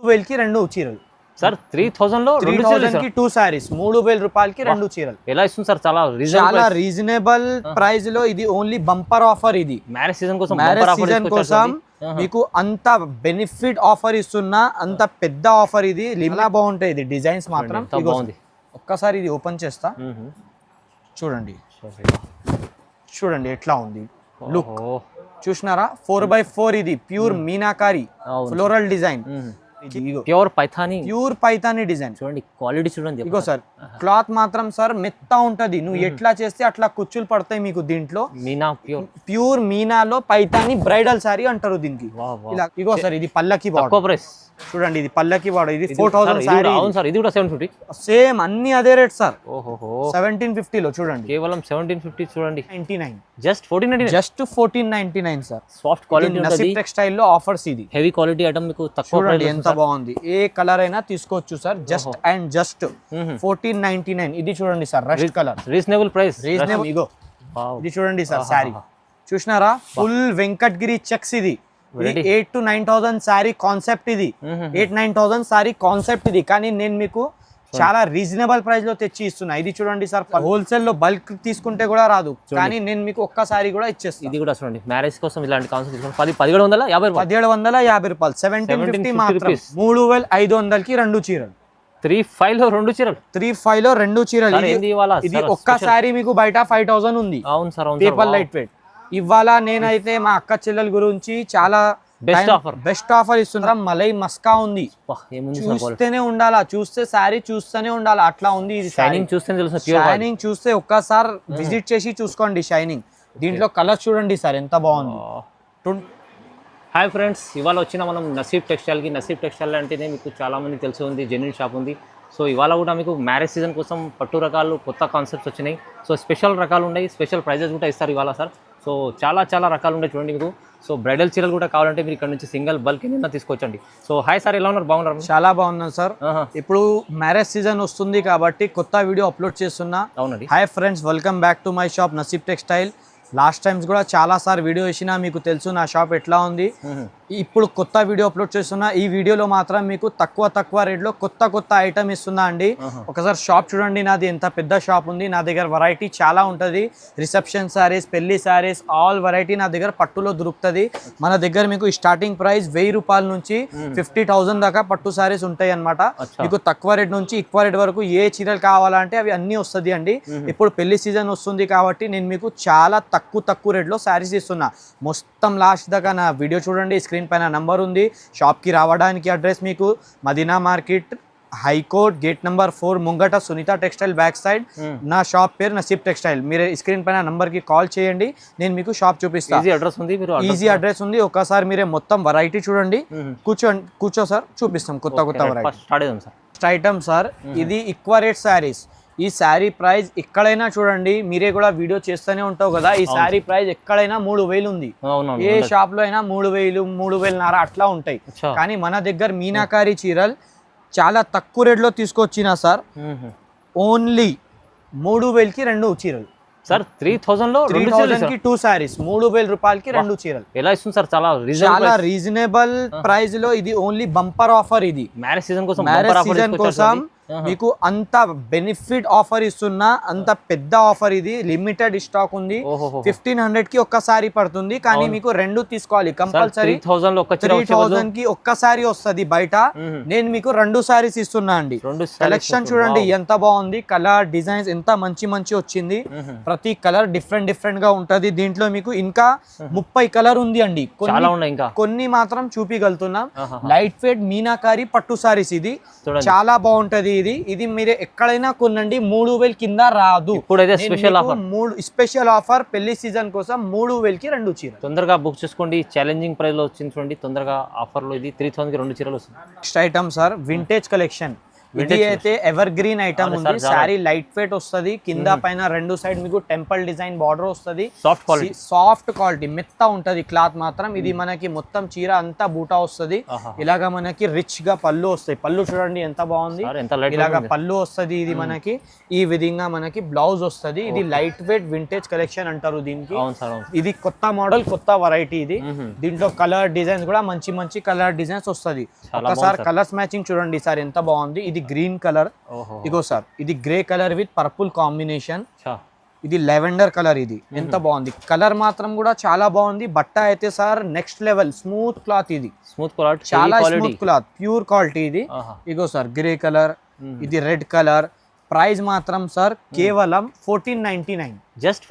వేలకి రెండు చీరలు సార్ 3000 లో 3000 కి 2 సారీస్ 3000 రూపాయలకి రెండు చీరలు ఎలా ఇస్తుంది సార్? చాలా రీజనబుల్ ప్రైస్ లో ఇది ఓన్లీ బంపర్ ఆఫర్. ఇది మ్యారేజ్ సీజన్ కోసం మీకు అంత బెనిఫిట్ ఆఫర్ ఇస్తున్నా, అంత పెద్ద ఆఫర్. ఇది లిమిలా బాగుంటాయి. ఇది డిజైన్స్ మాత్రం బాగుంది. ఒక్కసారి ఇది ఓపెన్ చేస్తా, చూడండి చూడండి ఎట్లా ఉంది లుక్. చూసినారా 4x4 ఇది pure meenakari floral design, pure Paithani design. చూడండి క్వాలిటీ చూడండి. ఇగో సార్ క్లాత్ మాత్రం సార్ మెత్త ఉంటది. నువ్వు ఎట్లా చేస్తే అట్లా కుచ్చులు పడతాయి మీకు. దీంట్లో మీనా ప్యూర్ మీనాలో పైథానీ బ్రైడల్ సారీ అంటారు దీనికి. ఇలా ఇగో సార్ ఇది పల్లకి ప్రైస్ చూడండి. ఇది పల్లకి బార్డర్. ఇది 4000 సారీ. అవును సార్, ఇది కూడా 750 సేమ్ అన్ని అదే రేట్ సార్. ఓహో 1750 లో చూడండి. కేవలం 1750 చూడండి. 99 just 1499 sir. Soft quality నసీబ్ textile లో ఆఫర్స్. ఇది హెవీ క్వాలిటీ ఐటమ్ మీకు తక్కువ చూడండి ఎంత బాగుంది. ఏ కలర్ అయినా తీసుకోవచ్చు సార్. జస్ట్ 1499. ఇది చూడండి sir rust colour. Reasonable price. ఇగో ఇది చూడండి సార్ సారీ. చూసినారా ఫుల్ వెంకటగిరి చెక్స్. ఇది 8,000 to 9,000 సారీ కాన్సెప్ట్. ఇది 8,000-9,000 సారీ కాన్సెప్ట్. ఇది కానీ నేను మీకు చాలా రీజనబుల్ ప్రైస్ లో తెచ్చి ఇస్తున్నా. ఇది చూడండి సార్ హోల్సేల్ లో బల్క్ తీసుకుంటే కూడా రాదు, కానీ నేను మీకు ఒక్కసారి కూడా ఇచ్చేస్తాను. ఇది కూడా చూడండి మ్యారేజ్ కోసం ఇలాంటి కాన్సెప్ట్ 1750 రూపాయలు 1750 మాత్రం. 3500 కి రెండు చీరలు. 35 లో రెండు చీరలు. 35 లో రెండు చీరలు. ఇది ఒక్కసారి మీకు బయట 5000 ఉంది. అవును సార్, పేపర్ లైట్ వెయిట్. ఇవాళ నేనైతే మా అక్క చెల్లెల గురించి చాలా బెస్ట్ ఆఫర్ ఇస్తున్నా. మలై మస్కా ఉంది. చూస్తేనే ఉండాలా, చూస్తే సారీ చూస్తూనే ఉండాలా అట్లా ఉంది. ఇది షైనింగ్ చూస్తే తెలుసు. షైనింగ్ చూస్తే ఒక్కసారి విజిట్ చేసి చూసుకోండి షైనింగ్. దీంట్లో కలర్ చూడండి సార్ ఎంత బాగుంది. హాయ్ ఫ్రెండ్స్, ఇవాళ వచ్చిన మనం నసీబ్ టెక్స్టైల్కి. నసీబ్ టెక్స్టైల్ అంటేనే మీకు చాలామంది తెలిసి ఉంది, జెన్యున్ షాప్ ఉంది. సో ఇవాళ కూడా మీకు మ్యారేజ్ సీజన్ కోసం పట్టు రకాలు కొత్త కాన్సెప్ట్స్ వచ్చినాయి. సో స్పెషల్ రకాలు ఉన్నాయి, స్పెషల్ ప్రైజెస్ కూడా ఇస్తారు ఇవాళ సార్. సో చాలా రకాలు ఉన్నాయి చూడండి మీకు. సో బ్రైడల్ చీరలు కూడా కావాలంటే మీరు ఇక్కడ నుంచి సింగిల్ బల్క్ ఏమైనా తీసుకొచ్చండి. సో హాయ్ సార్, ఎలా ఉన్నారు? బాగున్నారు? చాలా బాగున్నాను సార్. ఇప్పుడు మ్యారేజ్ సీజన్ వస్తుంది కాబట్టి కొత్త వీడియో అప్లోడ్ చేస్తున్నా. అవునండి. Hi friends, welcome back to my shop నసీబ్ textile. Last times కూడా చాలా సార్ వీడియో వేసినా, మీకు తెలుసు నా షాప్ ఎట్లా ఉంది. ఇప్పుడు కొత్త వీడియో అప్లోడ్ చేస్తున్నా. ఈ వీడియోలో మాత్రం మీకు తక్కువ రేట్లో కొత్త ఐటమ్ ఇస్తున్నా అండి. ఒకసారి షాప్ చూడండి నాది ఎంత పెద్ద షాప్ ఉంది. నా దగ్గర వెరైటీ చాలా ఉంటుంది. రిసెప్షన్ సారీస్, పెళ్లి సారీస్, ఆల్ వెరైటీ నా దగ్గర పట్టులో దొరుకుతుంది. మన దగ్గర మీకు స్టార్టింగ్ ప్రైస్ 1000 రూపాయల నుంచి 50,000 దాకా పట్టు సారీస్ ఉంటాయి అన్నమాట. మీకు తక్కువ రేట్ నుంచి ఎక్కువ రేట్ వరకు ఏ చీరలు కావాలంటే అవి అన్ని వస్తుంది అండి. ఇప్పుడు పెళ్లి సీజన్ వస్తుంది కాబట్టి నేను మీకు చాలా తక్కువ రేట్లో సారీస్ ఇస్తున్నా. మొత్తం లాస్ట్ దాకా నా వీడియో చూడండి. స్క్రీన్ పైన నంబర్ ఉంది. షాప్కి రావడానికి అడ్రస్ మీకు Madina market, high court, gate number 4 ముంగట సునీత టెక్స్టైల్ బ్యాక్ సైడ్. నా షాప్ పేరు నసీబ్ టెక్స్టైల్. మీరు స్క్రీన్ పైన నంబర్ కి కాల్ చేయండి, నేను మీకు షాప్ చూపిస్తాను. ఈజీ అడ్రస్ ఉంది. ఒకసారి మీరే మొత్తం వెరైటీ చూడండి. కూర్చో సార్, చూపిస్తాం కొత్త వెరైటీ ఐటమ్ సార్. ఇది ఎక్కువ రేట్ శారీస్. ఈ శారీ ప్రైస్ ఎక్కడైనా చూడండి, మీరే కూడా వీడియో చేస్తూనే ఉంటావు కదా. ఈ శారీ ప్రైస్ ఎక్కడైనా 3000 ఉంది. ఏ షాప్ లో అయినా 3000, 3500 అట్లా ఉంటాయి. కానీ మన దగ్గర మీనాకారి చీరలు చాలా తక్కువ రేట్ లో తీసుకొచ్చినా సార్. ఓన్లీ 3000 కి రెండు చీరలు సార్. 3000 లో 3000 కి 2 సారీస్ 3000 రూపాయలకి రెండు చీరలు. ఎలా ఇస్తుంది సార్? చాలా రీజనబుల్ ప్రైస్ లో. ఇది ఓన్లీ బంపర్ ఆఫర్. ఇది మ్యారేజ్ సీజన్ కోసం మీకు అంత బెనిఫిట్ ఆఫర్ ఇస్తున్నా, అంత పెద్ద ఆఫర్. ఇది లిమిటెడ్ స్టాక్ ఉంది. 1500 కి ఒక్కసారి పడుతుంది, కానీ మీకు రెండు తీసుకోవాలి కంపల్సరీ. 3000 కి ఒక్కసారి వస్తుంది బయట. నేను మీకు రెండు సారీస్ ఇస్తున్నా అండి. కలెక్షన్ చూడండి ఎంత బాగుంది. కలర్ డిజైన్స్ ఎంత మంచి వచ్చింది. ప్రతి కలర్ డిఫరెంట్ గా ఉంటది. దీంట్లో మీకు ఇంకా 30 కలర్ ఉంది అండి. కొన్ని మాత్రం చూపిగలుగుతున్నాం. లైట్ వెయిట్ మీనాకారి పట్టు సారీస్. ఇది చాలా బాగుంటది. ఇది మీరు ఎక్కడైనా కొనండి, 3000 కింద రాదు. స్పెషల్ ఆఫర్ పెళ్లి సీజన్ కోసం 3000 కి రెండు చీరలు. తొందరగా బుక్ చేసుకోండి. ఛాలెంజింగ్ ప్రైస్ లో వచ్చింది చూడండి. తొందరగా ఆఫర్ లో ఇది 3000 కి రెండు చీరలు వస్తుంది. Next item sir vintage collection. ఇది అయితే ఎవర్ గ్రీన్ ఐటమ్ ఉంది. సారీ లైట్ వెయిట్ వస్తుంది, కింద పైన రెండు సైడ్ మీకు టెంపుల్ డిజైన్ బార్డర్ వస్తుంది. సాఫ్ట్ క్వాలిటీ మెత్త ఉంటది క్లాత్ మాత్రం. ఇది మనకి మొత్తం చీర అంతా బూటా వస్తుంది. ఇలాగా మనకి రిచ్ గా పళ్ళు వస్తాయి. పళ్ళు చూడండి ఎంత బాగుంది, ఇలాగా పళ్ళు వస్తుంది. ఇది మనకి ఈ విధంగా మనకి బ్లౌజ్ వస్తుంది. ఇది లైట్ వెయిట్ వింటేజ్ కలెక్షన్ అంటారు దీనికి. ఇది కొత్త మోడల్, కొత్త వెరైటీ. ఇది దీంట్లో కలర్ డిజైన్స్ కూడా మంచి మంచి కలర్ డిజైన్స్ వస్తుంది. ఒకసారి కలర్స్ మ్యాచింగ్ చూడండి సార్ ఎంత బాగుంది. ఇది గ్రీన్ కలర్, ఇగో సార్ ఇది grey colour with purple combination. ఇది లెవెండర్ కలర్. ఇది ఎంత బాగుంది, కలర్ మాత్రం కూడా చాలా బాగుంది. బట్ట అయితే sir next level smooth cloth. ఇది స్మూత్ క్లాత్, చాలా స్మూత్ క్లాత్, ప్యూర్ క్వాలిటీ. ఇది ఇగో సార్ గ్రే కలర్, ఇది రెడ్ కలర్. ప్రైస్ మాత్రం సార్ కేవలం 1499. Just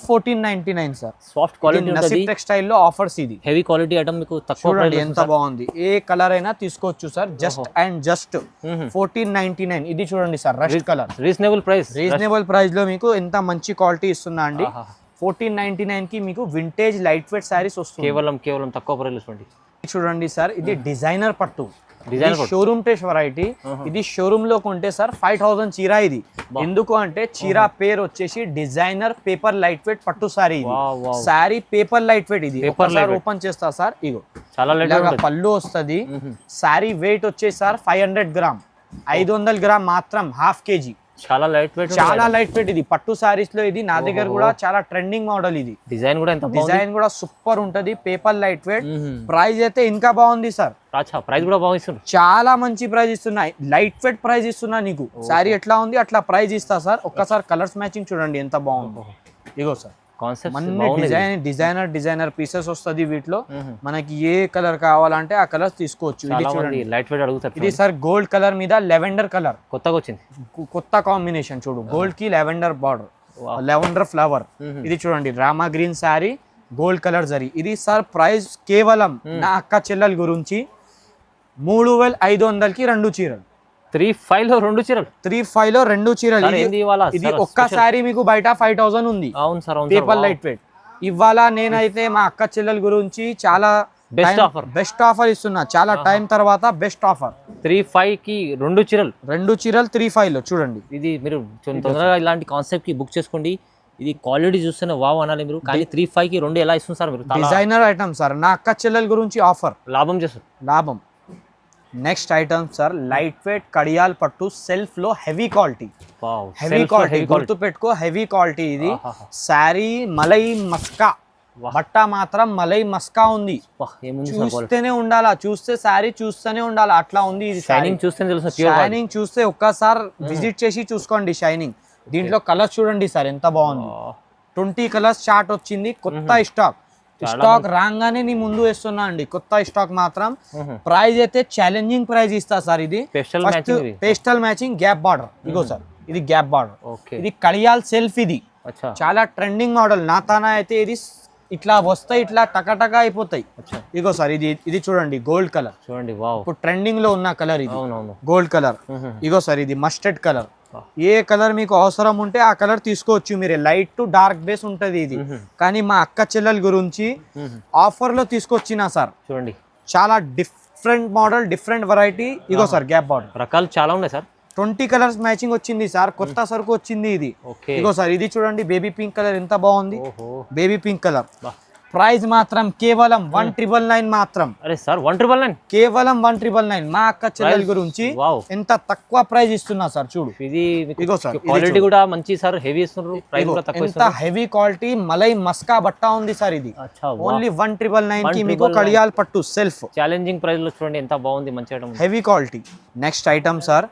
1499 sir. Soft quality నసీబ్ textile లో ఆఫర్స్. ఇది హెవీ క్వాలిటీ ఐటమ్ మీకు తక్కువ ప్రైస్ ఎంత బాగుంది. ఏ కలర్ అయినా తీసుకోవచ్చు సార్. జస్ట్ 1499. ఇది చూడండి sir rust colour. Reasonable price లో మీకు ఎంత మంచి క్వాలిటీ ఇస్తున్నా అండి. 1499 కి మీకు వింటేజ్ లైట్ వెయిట్ సారీస్ వస్తుంది. కేవలం తక్కువ ప్రైస్ చూడండి సార్. ఇది డిజైనర్ పట్టు, షోరూమ్ టెస్ట్ వెరైటీ. ఇది షోరూమ్ లో కొంటే సార్ 5000 చీర. ఇది ఎందుకు అంటే చీర పేరు వచ్చేసి డిజైనర్ పేపర్ లైట్ వెయిట్ పట్టు sorry. Sorry paper light weight. ఇది ఓపెన్ చేస్తా సార్. ఇగో చాలా పళ్ళు వస్తుంది. సారీ వెయిట్ వచ్చేసి సార్ 500 గ్రామ్, 500 గ్రామ్ మాత్రం, హాఫ్ కేజీ. చాలా లైట్ వెయిట్. ఇది పట్టు సారీస్ లో ఇది నా దగ్గర కూడా చాలా ట్రెండింగ్ మోడల్. ఇది డిజైన్ కూడా సూపర్ ఉంటది, పేపర్ లైట్ వెయిట్. ప్రైస్ అయితే ఇంకా బాగుంది సార్. ప్రైస్ కూడా బాగుంది, చాలా మంచి ప్రైస్ ఇస్తున్నాయి. లైట్ వెయిట్ ప్రైస్ ఇస్తున్నా నీకు. సారీ ఎట్లా ఉంది అట్లా ప్రైస్ ఇస్తా సార్. ఒక్కసారి కలర్స్ మ్యాచింగ్ చూడండి ఎంత బాగుందో. ఇగో సార్ డిజైనర్ పీసెస్ వస్తుంది వీటిలో. మనకి ఏ కలర్ కావాలంటే ఆ కలర్ తీసుకోవచ్చు. ఇది చూడండి లైట్ వెయిట్ అడుగుతారు. ఇది సార్ గోల్డ్ కలర్ మీద లెవెండర్ కలర్ కొత్తగా వచ్చింది. కొత్త కాంబినేషన్ చూడు, గోల్డ్ కి లెవెండర్ బార్డర్, లెవెండర్ ఫ్లవర్. ఇది చూడండి Rama green sorry, gold colour zari. ఇది సార్ ప్రైస్ కేవలం నా అక్క చెల్లెల గురించి 3500కి 2 చీరలు. 35 లో 2 చీరలు. ఇది ఒక్కసారి మీకు బయట 5000 ఉంది. Paper light weight. ఇవాళ నేనైతే మా అక్క చెల్లెల గురించి చాలా బెస్ట్ ఆఫర్ ఇస్తున్నా. చాలా టైం తర్వాత బెస్ట్ ఆఫర్. 35 కి 2 చీరలు 35 లో చూడండి. ఇది మీరు తొందరగా ఇలాంటి కాన్సెప్ట్ కి బుక్ చేసుకోండి. ఇది క్వాలిటీ చూస్తేనే వావ్ అనాలి మీరు. కానీ 35 కి 2 ఎలా ఇస్తుంది సార్ మీరు? Designer item sir. నా అక్క చెల్లెల గురించి ఆఫర్, లాభం చేస్తారు, లాభం. Next item sir light weight కడియాల్ పట్టు, సెల్ఫ్ లో హెవీ క్వాలిటీ. గుర్తు పెట్టుకో, హెవీ క్వాలిటీ. ఇది సారీ మలై మస్కా. బట్ట మాత్రం మలై మస్కా ఉంది. చూస్తేనే ఉండాలా, చూస్తే సారీ చూస్తేనే ఉండాలా అట్లా ఉంది. ఇది షైనింగ్ చూస్తే ఒక్కసారి విజిట్ చేసి చూసుకోండి షైనింగ్. దీంట్లో కలర్స్ చూడండి సార్ ఎంత బాగుంది. 20 కలర్స్ చార్ట్ వచ్చింది. కొత్త స్టాక్ రాగానే నీ ముందు వేస్తున్నా అండి. కొత్త స్టాక్ మాత్రం. ప్రైస్ అయితే ఛాలెంజింగ్ ప్రైస్ ఇస్తా సార్. ఇది పేస్టల్ మ్యాచింగ్ గ్యాప్ బార్డర్. ఇగో సార్ ఇది గ్యాప్ బార్డర్. ఇది కడియాల్ సెల్ఫ్. ఇది చాలా ట్రెండింగ్ మోడల్. నా తానా అయితే ఇది ఇట్లా వస్తాయి, ఇట్లా టకటకా అయిపోతాయి. ఇగో సార్ ఇది చూడండి గోల్డ్ కలర్. చూడండి ఇప్పుడు ట్రెండింగ్ లో ఉన్న కలర్ ఇది, గోల్డ్ కలర్. ఇగో సార్ ఇది మస్టర్డ్ కలర్. ఏ కలర్ మీకు అవసరం ఉంటే ఆ కలర్ తీసుకోవచ్చు మీరే. లైట్ టు డార్క్ బేస్ ఉంటది ఇది. కానీ మా అక్క చెల్లెల గురించి ఆఫర్ లో తీసుకొచ్చినా సార్. చూడండి చాలా డిఫరెంట్ మోడల్, డిఫరెంట్ వెరైటీ. ఇగో సార్ గ్యాప్ బార్డర్. రకాలు చాలా ఉన్నాయి సార్. 20 కలర్స్ మ్యాచింగ్ వచ్చింది సార్. కొత్త సరుకు వచ్చింది ఇది. ఇగో సార్ ఇది చూడండి బేబీ పింక్ కలర్ ఎంత బాగుంది. Baby pink colour. ప్రైస్ మాత్రం కేవలం 1999 మాత్రం. అరే సార్ 1999, కేవలం 1999. మా అక్క చెల్లెల గురించి ఎంత తక్కువ ప్రైస్ ఇస్తున్నా సార్. చూడు ఇది క్వాలిటీ కూడా మంచి సార్. హెవీ ఇస్తున్నారు. ప్రైస్ కూడా తక్కువ. ఎంత హెవీ క్వాలిటీ మలై మస్కా బట్ట ఉంది సార్. ఇది ఓన్లీ 1999 కి మీకు కడియాల్ పట్టు సెల్ఫ్. ఛాలెంజింగ్ ప్రైస్ లో చూడండి ఎంత బాగుంది, మంచి item, heavy quality. Next item sir.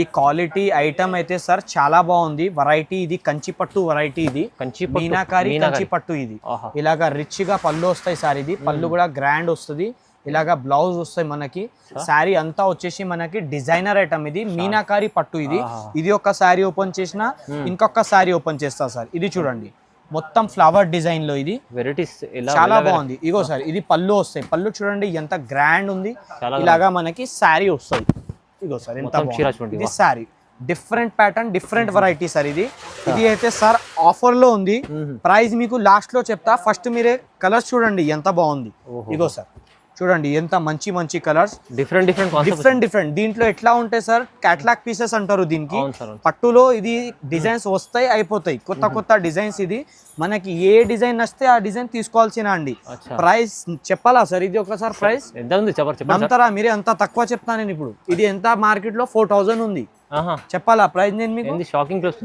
ఈ క్వాలిటీ ఐటమ్ అయితే సార్ చాలా బాగుంది. వెరైటీ ఇది కంచి పట్టు వెరైటీ. ఇది మీనాకారి కంచి పట్టు. ఇది ఇలాగా రిచ్ గా పళ్ళు వస్తాయి సార్. ఇది పళ్ళు కూడా గ్రాండ్ వస్తుంది. ఇలాగా బ్లౌజ్ వస్తాయి మనకి. శారీ అంతా వచ్చేసి మనకి డిజైనర్ ఐటమ్. ఇది మీనాకారి పట్టు. ఇది ఒక శారీ ఓపెన్ చేసినా ఇంకొక శారీ ఓపెన్ చేస్తా సార్. ఇది చూడండి మొత్తం ఫ్లవర్ డిజైన్ లో. ఇది వెరైటీస్ చాలా బాగుంది. ఇగో సార్ ఇది పళ్ళు వస్తాయి. పళ్ళు చూడండి ఎంత గ్రాండ్ ఉంది. ఇలాగా మనకి శారీ వస్తుంది. ఇగో సార్ ఎంత బాగుంది. ఇది sari different pattern, different variety sir. ఇది అయితే సార్ ఆఫర్ లో ఉంది. ప్రైస్ మీకు లాస్ట్ లో చెప్తా. ఫస్ట్ మీరే కలర్స్ చూడండి ఎంత బాగుంది. ఇగో సార్ చూడండి ఎంత మంచి మంచి కలర్స్, డిఫరెంట్ డిఫరెంట్ దీంట్లో ఎట్లా ఉంటాయి సార్, క్యాటలాగ్ పీసెస్ అంటారు దీనికి. అవును సార్. పట్టులో ఇది డిజైన్స్ వస్తాయి అయిపోతాయి, కొత్త డిజైన్స్. ఇది మనకి ఏ డిజైన్ వస్తే ఆ డిజైన్ తీసుకోవాల్సిన అండి. ప్రైస్ చెప్పాలా సార్, ఇది ఒకసారి ప్రైస్ ఎంత ఉంది చెప్పండి. అంటారా మీరే, అంత తక్కువ చెప్తాను నేను ఇప్పుడు. ఇది ఎంత మార్కెట్ లో 4000 ఉంది, చెప్పాలా ప్రైస్ నేను మీకు? షాకింగ్ ప్రైస్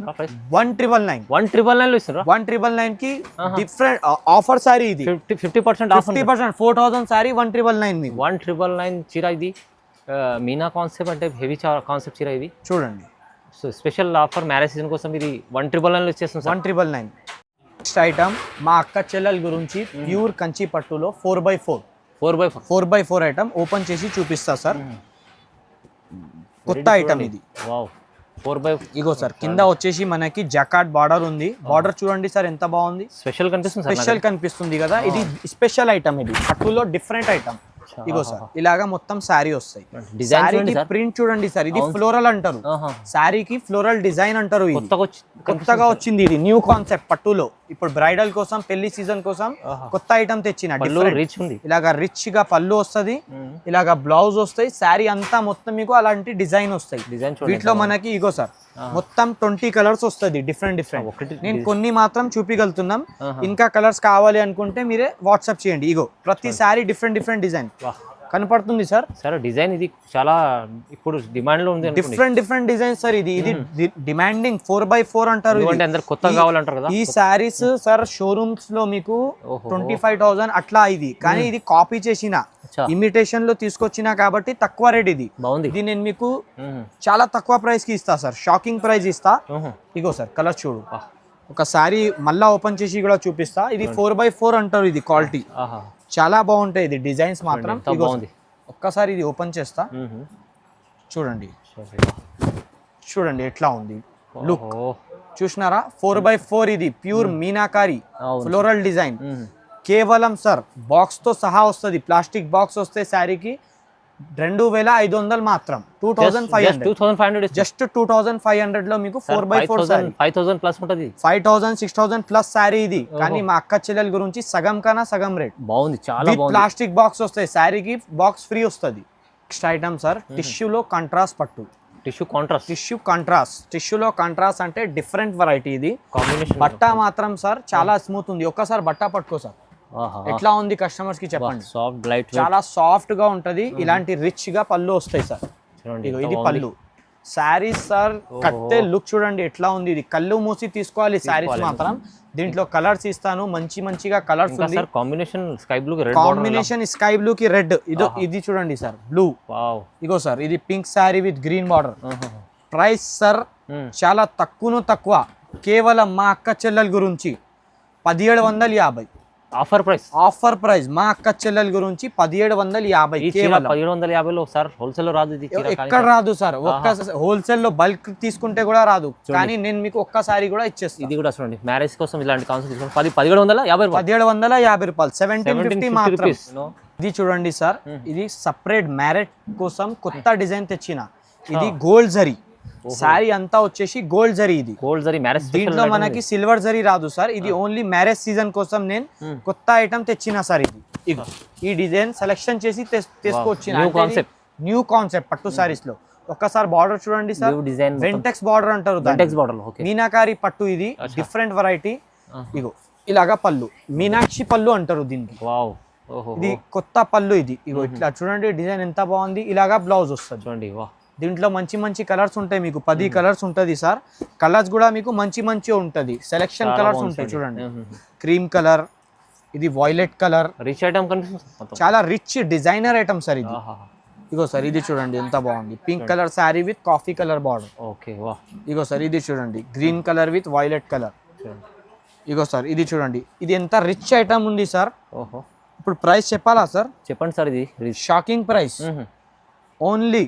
1999 1999 లో ఇస్తారా? 1999 కి డిఫరెంట్ ఆఫర్ సారీ ఇది. 50% ఆఫ్ 50% 4000 సారీ 1999 మీకు. 1999 చీర ఇది. మీనా కాన్సెప్ట్ అంటే హెవీ కాన్సెప్ట్ చీర ఇది చూడండి. So special offer marriage season కోసం ఇది 1999 లో ఇచ్చేస్తాం సార్. 1999. నెక్స్ట్ ఐటమ్ మా అక్క చెల్లెల గురించి ప్యూర్ కంచి పట్టులో 4x4 ఐటమ్ ఓపెన్ చేసి చూపిస్తా సార్. కొత్త ఐటమ్ ఇది. వావ్ 4x4 ఇగో సార్, కింద వచ్చేసి మనకి జకాట్ బార్డర్ ఉంది. బార్డర్ చూడండి సార్ ఎంత బాగుంది, స్పెషల్ కనిపిస్తుంది సార్. స్పెషల్ కనిపిస్తుంది కదా, ఇది స్పెషల్ ఐటమ్. ఇది పట్టులో డిఫరెంట్ ఐటమ్. ఇగో సార్ ఇలాగా మొత్తం శారీ వస్తాయి. శారీకి ప్రింట్ చూడండి సార్, ఇది ఫ్లోరల్ అంటారు. శారీకి ఫ్లోరల్ డిజైన్ అంటారు. కొత్తగా వచ్చింది ఇది, న్యూ కాన్సెప్ట్ పట్టులో. ఇప్పుడు బ్రైడల్ కోసం, పెళ్లి సీజన్ కోసం కొత్త ఐటమ్ తెచ్చిన. ఇలాగా రిచ్ గా పళ్ళు వస్తుంది, ఇలాగా బ్లౌజ్ వస్తాయి. శారీ అంతా మొత్తం మీకు అలాంటి డిజైన్ వస్తాయి. వీటిలో మనకి ఇగో సార్ మొత్తం 20 కలర్స్ వస్తుంది, డిఫరెంట్. నేను కొన్ని మాత్రం చూపించగలుగుతున్నాం. ఇంకా కలర్స్ కావాలి అనుకుంటే మీరే వాట్సాప్ చేయండి. ఇగో ప్రతి శారీ డిఫరెంట్ డిజైన్ కనపడుతుంది సార్. సార్ డిజైన్ ఇది చాలా ఇప్పుడు డిమాండ్ లో ఉంది. Different design sir. ఇది డిమాండింగ్ 4x4 అంటారు. కొత్తగా కావాలంటారు కదా ఈ శారీస్ సార్ షోరూమ్స్ లో మీకు 25,000 అట్లా ఇది. కానీ ఇది కాపీ చేసిన, ఇమిటేషన్ లో తీసుకొచ్చిన కాబట్టి తక్కువ రేట్. ఇది ఇది నేను మీకు చాలా తక్కువ ప్రైస్ కి ఇస్తా సార్, షాకింగ్ ప్రైస్ ఇస్తా. ఇగో సార్ కలర్ చూడు. ఒక శారీ మళ్ళా ఓపెన్ చేసి కూడా చూపిస్తా. ఇది 4x4 అంటారు. ఇది క్వాలిటీ చాలా బాగుంటాయి. ఇది డిజైన్స్ మాత్రం ఒక్కసారి ఇది ఓపెన్ చేస్తా. చూడండి ఎట్లా ఉంది లుక్, చూసినారా? 4x4 ఇది ప్యూర్ మీనాకారి ఫ్లోరల్ డిజైన్. కేవలం సార్ బాక్స్ తో సహా వస్తుంది, ప్లాస్టిక్ బాక్స్ వస్తే శారీకి 2500 మాత్రం. 2500 జస్ట్ 2500 లో మీకు 4x4 సారీ. 5000 ప్లస్ ఉంటుంది, 5000 6000 ప్లస్ సారీ ఇది. కానీ మా అక్క చెల్లెల గురించి సగం కన్నా సగం రేట్. బాగుంది, చాలా బాగుంది. ప్లాస్టిక్ బాక్స్ వస్తాయి, శారీకి బాక్స్ ఫ్రీ వస్తుంది. నెక్స్ట్ ఐటమ్ సార్ టిష్యూలో కాంట్రాస్ట్ పట్టు. టిష్యూలో కాంట్రాస్ట్ అంటే డిఫరెంట్ వెరైటీ ఇది. బట్ట మాత్రం సార్ చాలా స్మూత్ ఉంది. ఒక్కసారి బట్ట పట్టుకో సార్, ఎట్లా ఉంది కస్టమర్స్ కి చెప్పండి. చాలా సాఫ్ట్ గా ఉంటది. ఇలాంటి రిచ్ గా పళ్ళు వస్తాయి సార్. ఇది పళ్ళు. శారీస్ సార్ కట్టే లుక్ చూడండి ఎట్లా ఉంది. ఇది కళ్ళు మూసి తీసుకోవాలి శారీస్ మాత్రం. దీంట్లో కలర్స్ ఇస్తాను, మంచిగా కలర్స్ ఉంది. కాంబినేషన్ స్కై బ్లూ కి రెడ్. ఇది చూడండి సార్ బ్లూ. ఇగో సార్ ఇది pink sari with green border. Price sir చాలా తక్కువ. కేవలం మా అక్క చెల్లెల గురించి 1750 ఆఫర్ ప్రైస్. మా అక్క చెల్లెల గురించి 1750. 1750 లో సార్ హోల్సేల్ లో రాదు. ఎక్కడ రాదు సార్, ఒక్క హోల్సేల్ లో బల్క్ తీసుకుంటే కూడా రాదు. కానీ నేను మీకు ఒక్కసారి కూడా ఇచ్చేస్తాను. ఇది కూడా చూడండి, మ్యారేజ్ కోసం ఇలాంటి కాన్సెప్ట్ 1750 రూపాయలు, 1750 మాత్రం. ఇది చూడండి సార్, ఇది సపరేట్ మ్యారేజ్ కోసం కొత్త డిజైన్ తెచ్చిన. ఇది గోల్డ్ జరీ శారీ అంతా వచ్చేసి గోల్డ్ జరీ. ఇది గోల్డ్ జరీ మ్యారేజ్. దీంట్లో మనకి సిల్వర్ జరీ రాదు సార్. ఇది ఓన్లీ మ్యారేజ్ సీజన్ కోసం నేను కొత్త ఐటమ్ తెచ్చిన సార్. ఇది ఈ డిజైన్ సెలెక్షన్ చేసి తీసుకొచ్చిన న్యూ కాన్సెప్ట్ పట్టు సారీస్ లో. ఒక్కసారి బార్డర్ చూడండి సార్, వెంటెక్స్ బార్డర్ అంటారు. మీనాకారి పట్టు ఇది డిఫరెంట్ వెరైటీ. ఇగో ఇలాగా పళ్ళు, మీనాక్షి పళ్ళు అంటారు దీనికి. ఇది కొత్త పళ్ళు. ఇది ఇగో ఇట్లా చూడండి, డిజైన్ ఎంత బాగుంది. ఇలాగా బ్లౌజ్ వస్తుంది చూడండి. దీంట్లో మంచి కలర్స్ ఉంటాయి మీకు. 10 కలర్స్ ఉంటుంది సార్. కలర్స్ కూడా మీకు మంచి ఉంటుంది. సెలెక్షన్ కలర్స్ ఉంటాయి చూడండి. క్రీమ్ కలర్, ఇది వైలెట్ కలర్. రిచ్ ఐటమ్ చాలా రిచ్ డిజైనర్ ఐటమ్ సార్ ఇది. ఇగో సార్ ఇది చూడండి ఎంత బాగుంది. Pink colour sari with coffee colour border. Ego sir ఇది చూడండి, green colour with violet colour. Ego sir ఇది చూడండి, ఇది ఎంత రిచ్ ఐటమ్ ఉంది సార్. ఇప్పుడు ప్రైస్ చెప్పాలా సార్? చెప్పండి సార్. ఇది షాకింగ్ ప్రైస్ ఓన్లీ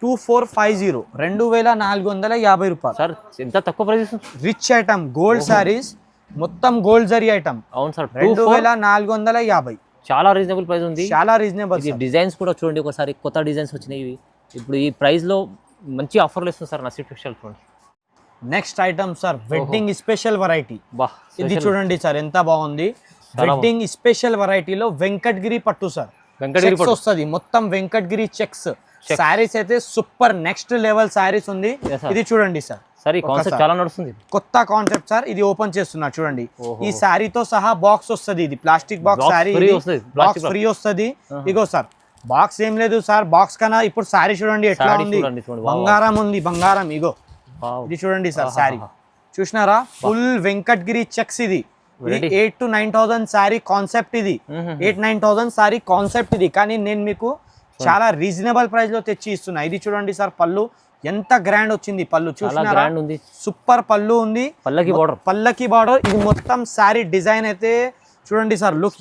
2450, 2450 రూపాయలు సార్. ఎంత తక్కువ price. Rich item gold saris, మొత్తం గోల్డ్ జరీ ఐటమ్. అవును సార్, 2450. చాలా రీజనబుల్ ప్రైస్ ఉంది, చాలా రీజనబుల్. డిజైన్స్ కూడా చూడండి ఒకసారి, కొత్త డిజైన్స్ వచ్చినాయి. ఇప్పుడు ఈ ప్రైస్ లో మంచి ఆఫర్లు ఇస్తుంది సార్ నసీబ్ టెక్స్టైల్. చూడండి next item sir, wedding special variety. ఇది చూడండి సార్ ఎంత బాగుంది. వెడ్డింగ్ స్పెషల్ వెరైటీలో వెంకటగిరి పట్టు సార్. వెంకటగిరి చెక్స్ వస్తుంది మొత్తం వెంకటగిరి చెక్స్ శారీస్ అయితే సూపర్ నెక్స్ట్ లెవెల్ శారీస్ ఉంది. ఇది చూడండి సార్, సార్ ఈ కాన్సెప్ట్ చాలా నడుస్తుంది, కొత్త కాన్సెప్ట్ సార్. ఇది ఓపెన్ చేస్తున్నా చూడండి, ఈ శారీతో సహా బాక్స్ వస్తుంది. ఇది plastic box sari, box free వస్తుంది. ఇగో సార్ బాక్స్ ఏం లేదు సార్, బాక్స్ కన్నా ఇప్పుడు శారీ చూడండి ఎట్లా ఉంది, బంగారం ఉంది, బంగారం. ఇగో ఇది చూడండి సార్ శారీ చూసినారా, ఫుల్ వెంకటగిరి చెక్స్. ఇది 8,000 to 9,000 శారీ కాన్సెప్ట్. ఇది 8,000-9,000 శారీ కాన్సెప్ట్ ఇది, కానీ నేను మీకు చాలా రీజనబుల్ ప్రైస్ లో తెచ్చి ఇస్తున్నా. ఇది చూడండి సార్, పళ్ళు ఎంత గ్రాండ్ వచ్చింది, పళ్ళు చూసినారా, సూపర్ పళ్ళు ఉంది, పల్లకి బార్డర్. ఇది మొత్తం శారీ డిజైన్ అయితే చూడండి sir, look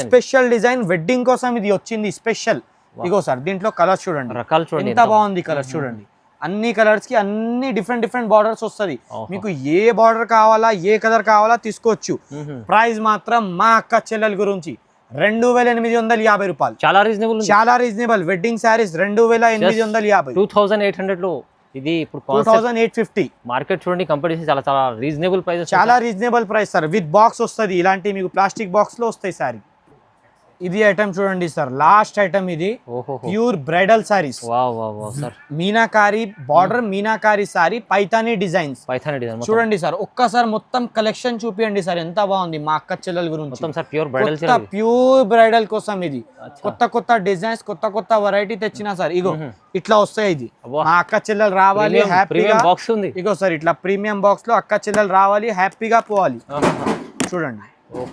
special design wedding కోసం ఇది వచ్చింది స్పెషల్. ఇగో సార్ దీంట్లో కలర్స్ చూడండి, ఎంత బాగుంది కలర్స్ చూడండి. అన్ని కలర్స్ కి అన్ని డిఫరెంట్ బార్డర్స్ వస్తుంది. మీకు ఏ బార్డర్ కావాలా, ఏ కలర్ కావాలా తీసుకోవచ్చు. ప్రైస్ మాత్రం మా అక్క చెల్లెల గురించి 2,850 రూపాయలు, చాలా రీజనబుల్. వెడ్డింగ్ శారీస్ 2,850, 2,800 లో. ఇది ఇప్పుడు 2,850 మార్కెట్ చూడండి, కంపెనీస్ చాలా చాలా రీజనబుల్ ప్రైస్, చాలా reasonable price sir. With box వస్తుంది, ఇలాంటి మీకు ప్లాస్టిక్ బాక్స్ లో వస్తాయి సారీ. ఇది ఐటమ్ చూడండి సార్, లాస్ట్ ఐటమ్. ఇది pure bridal saris, meenakari border, meenakari sorry, Paithani designs. చూడండి సార్ ఒక్కసారి మొత్తం కలెక్షన్ చూపియండి సార్, ఎంత బాగుంది. మా అక్క చెల్లెల గురించి ప్యూర్ బ్రైడల్ కోసం ఇది కొత్త డిజైన్స్, కొత్త వెరైటీ తెచ్చినా సార్. ఇగో ఇట్లా వస్తాయి. ఇది మా అక్క చెల్లెలు రావాలి హ్యాపీగా. ఇగో సార్ ఇట్లా ప్రీమియం బాక్స్ లో అక్క చెల్లెలు రావాలి, హ్యాపీగా పోవాలి. చూడండి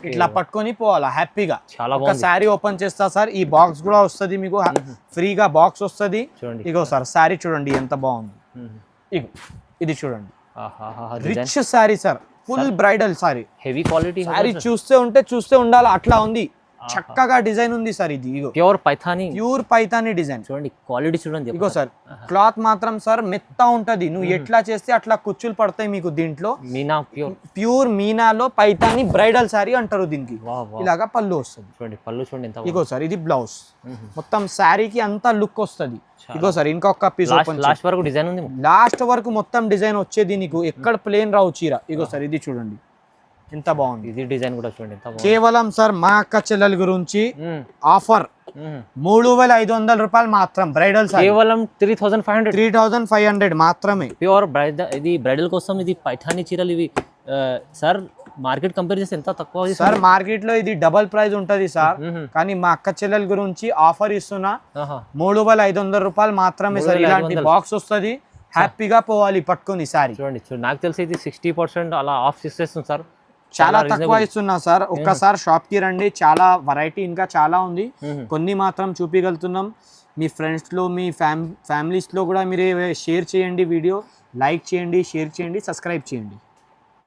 ఇట్లా పట్టుకొని పోవాలా హ్యాపీగా. ఒక శారీ ఓపెన్ చేస్తా సార్, ఈ బాక్స్ కూడా వస్తుంది మీకు ఫ్రీగా, బాక్స్ వస్తుంది. ఇగో సార్ శారీ చూడండి ఎంత బాగుంది. ఇగో ఇది చూడండి, rich sari sir, full bridal sorry, heavy quality sari. చూస్తే ఉండాలి అట్లా ఉంది, చక్కగా డిజైన్ ఉంది సార్. ఇది ఇగో ప్యూర్ పైథానీ డిజైన్ చూడండి, క్వాలిటీ చూడండి. ఇగో సార్ క్లాత్ మాత్రం సార్ మెత్త ఉంటది, నువ్వు ఎట్లా చేస్తే అట్లా కుచ్చులు పడతాయి మీకు. దీంట్లో ప్యూర్ మీనాలో పైథానీ బ్రైడల్ సారీ అంటారు దీనికి. ఇలాగా పళ్ళు వస్తుంది చూడండి, పళ్ళు చూడండి. ఇగో సార్ ఇది బ్లౌజ్, మొత్తం శారీకి అంతా లుక్ వస్తుంది. ఇగో సార్ ఇంకొక పీస్ లాస్ట్ వరకు డిజైన్ ఉంది, లాస్ట్ వరకు మొత్తం డిజైన్ వచ్చేది నీకు, ఎక్కడ ప్లేన్ రావు చీర. ఇగో సార్ ఇది చూడండి ఎంత బాగుంది. ఇది డిజైన్ కూడా చూడండి, కేవలం సార్ మా అక్క చెల్లెల గురించి ఆఫర్ 3,500 రూపాయలు మాత్రం. బ్రైడల్ కేవలం 3,500 మాత్రమే. ప్యూర్ బ్రైడల్, ఇది బ్రైడల్ కోసం. ఇది పైథానీ చీరలు ఇవి సార్. మార్కెట్ కంపేర్ చేస్తే ఎంత తక్కువ సార్, మార్కెట్ లో ఇది డబల్ ప్రైస్ ఉంటది సార్, కానీ మా అక్క చెల్లెల గురించి ఆఫర్ ఇస్తున్నా 3,500 రూపాయలు మాత్రమే సార్. ఇలాంటి బాక్స్ వస్తుంది, హ్యాపీగా పోవాలి పట్టుకొని సారీ. చూడండి నాకు తెలిసి ఇది 60% అలా ఆఫ్ ఇస్తుంది సార్, చాలా తక్కువ ఇస్తున్నా సార్. ఒక్కసారి షాప్ కి రండి, చాలా వెరైటీ ఇంకా చాలా ఉంది. కొన్ని మాత్రం చూపించగలుగుతున్నాం. మీ ఫ్రెండ్స్ లో, మీ ఫ్యామిలీస్ లో కూడా మీరు షేర్ చేయండి, వీడియో లైక్ చేయండి, షేర్ చేయండి, సబ్స్క్రైబ్ చేయండి.